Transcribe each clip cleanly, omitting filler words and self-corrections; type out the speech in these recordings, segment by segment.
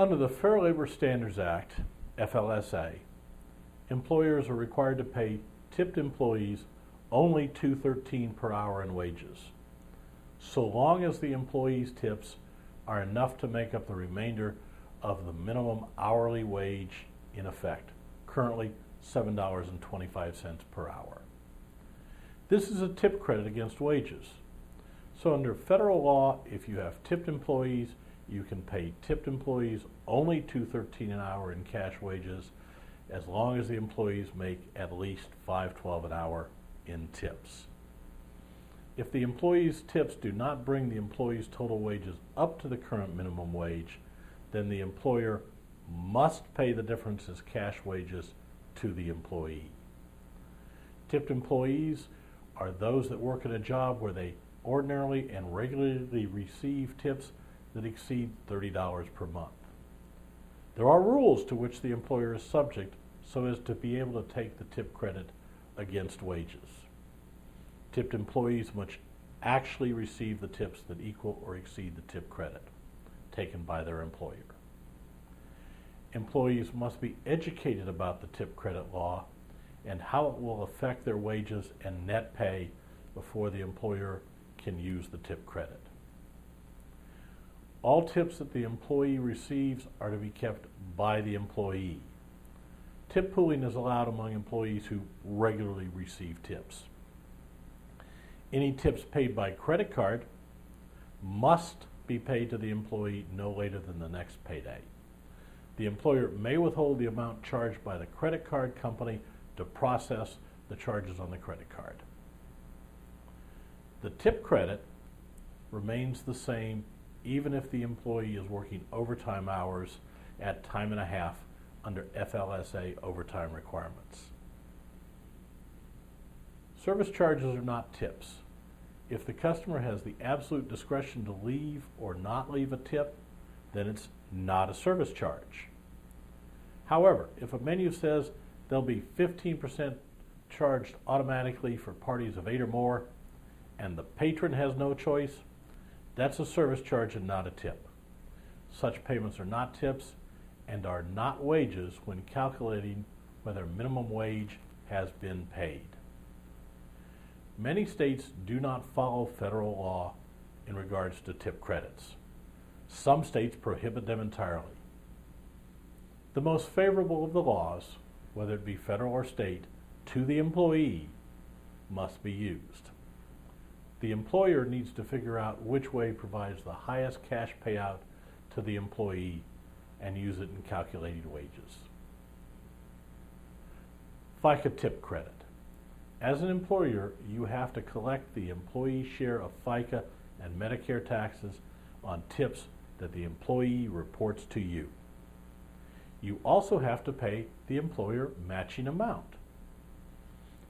Under the Fair Labor Standards Act, FLSA, employers are required to pay tipped employees only $2.13 per hour in wages, so long as the employee's tips are enough to make up the remainder of the minimum hourly wage in effect, currently $7.25 per hour. This is a tip credit against wages. So under federal law, if you have tipped employees, you can pay tipped employees only $2.13 an hour in cash wages as long as the employees make at least $5.12 an hour in tips. If the employee's tips do not bring the employee's total wages up to the current minimum wage, then the employer must pay the difference as cash wages to the employee. Tipped employees are those that work at a job where they ordinarily and regularly receive tips that exceed $30 per month. There are rules to which the employer is subject so as to be able to take the tip credit against wages. Tipped employees must actually receive the tips that equal or exceed the tip credit taken by their employer. Employees must be educated about the tip credit law and how it will affect their wages and net pay before the employer can use the tip credit. All tips that the employee receives are to be kept by the employee. Tip pooling is allowed among employees who regularly receive tips. Any tips paid by credit card must be paid to the employee no later than the next payday. The employer may withhold the amount charged by the credit card company to process the charges on the credit card. The tip credit remains the same even if the employee is working overtime hours at time and a half under FLSA overtime requirements. Service charges are not tips. If the customer has the absolute discretion to leave or not leave a tip, then it's not a service charge. However, if a menu says there'll be 15% charged automatically for parties of 8 or more, and the patron has no choice, that's a service charge and not a tip. Such payments are not tips and are not wages when calculating whether minimum wage has been paid. Many states do not follow federal law in regards to tip credits. Some states prohibit them entirely. The most favorable of the laws, whether it be federal or state, to the employee must be used. The employer needs to figure out which way provides the highest cash payout to the employee and use it in calculating wages. FICA tip credit. As an employer, you have to collect the employee share of FICA and Medicare taxes on tips that the employee reports to you. You also have to pay the employer matching amount.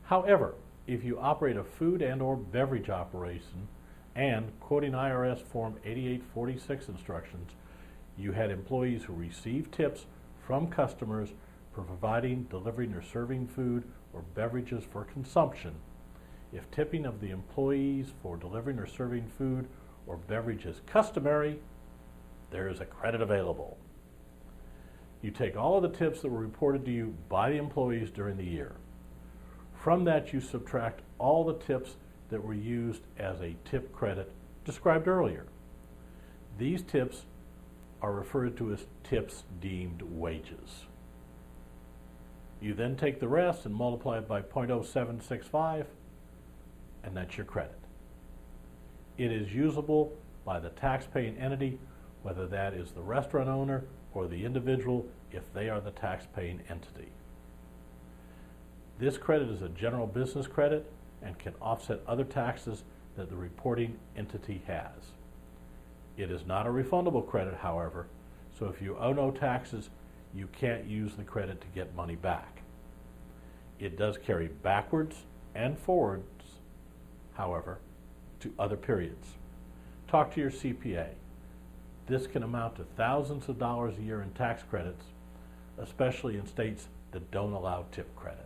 However, if you operate a food and/or beverage operation and, quoting IRS Form 8846 instructions, you had employees who received tips from customers for providing, delivering, or serving food or beverages for consumption, if tipping of the employees for delivering or serving food or beverage is customary, there is a credit available. You take all of the tips that were reported to you by the employees during the year. From that, you subtract all the tips that were used as a tip credit described earlier. These tips are referred to as tips deemed wages. You then take the rest and multiply it by 0.0765, and that's your credit. It is usable by the tax-paying entity, whether that is the restaurant owner or the individual, if they are the tax-paying entity. This credit is a general business credit and can offset other taxes that the reporting entity has. It is not a refundable credit, however, so if you owe no taxes, you can't use the credit to get money back. It does carry backwards and forwards, however, to other periods. Talk to your CPA. This can amount to thousands of dollars a year in tax credits, especially in states that don't allow tip credit.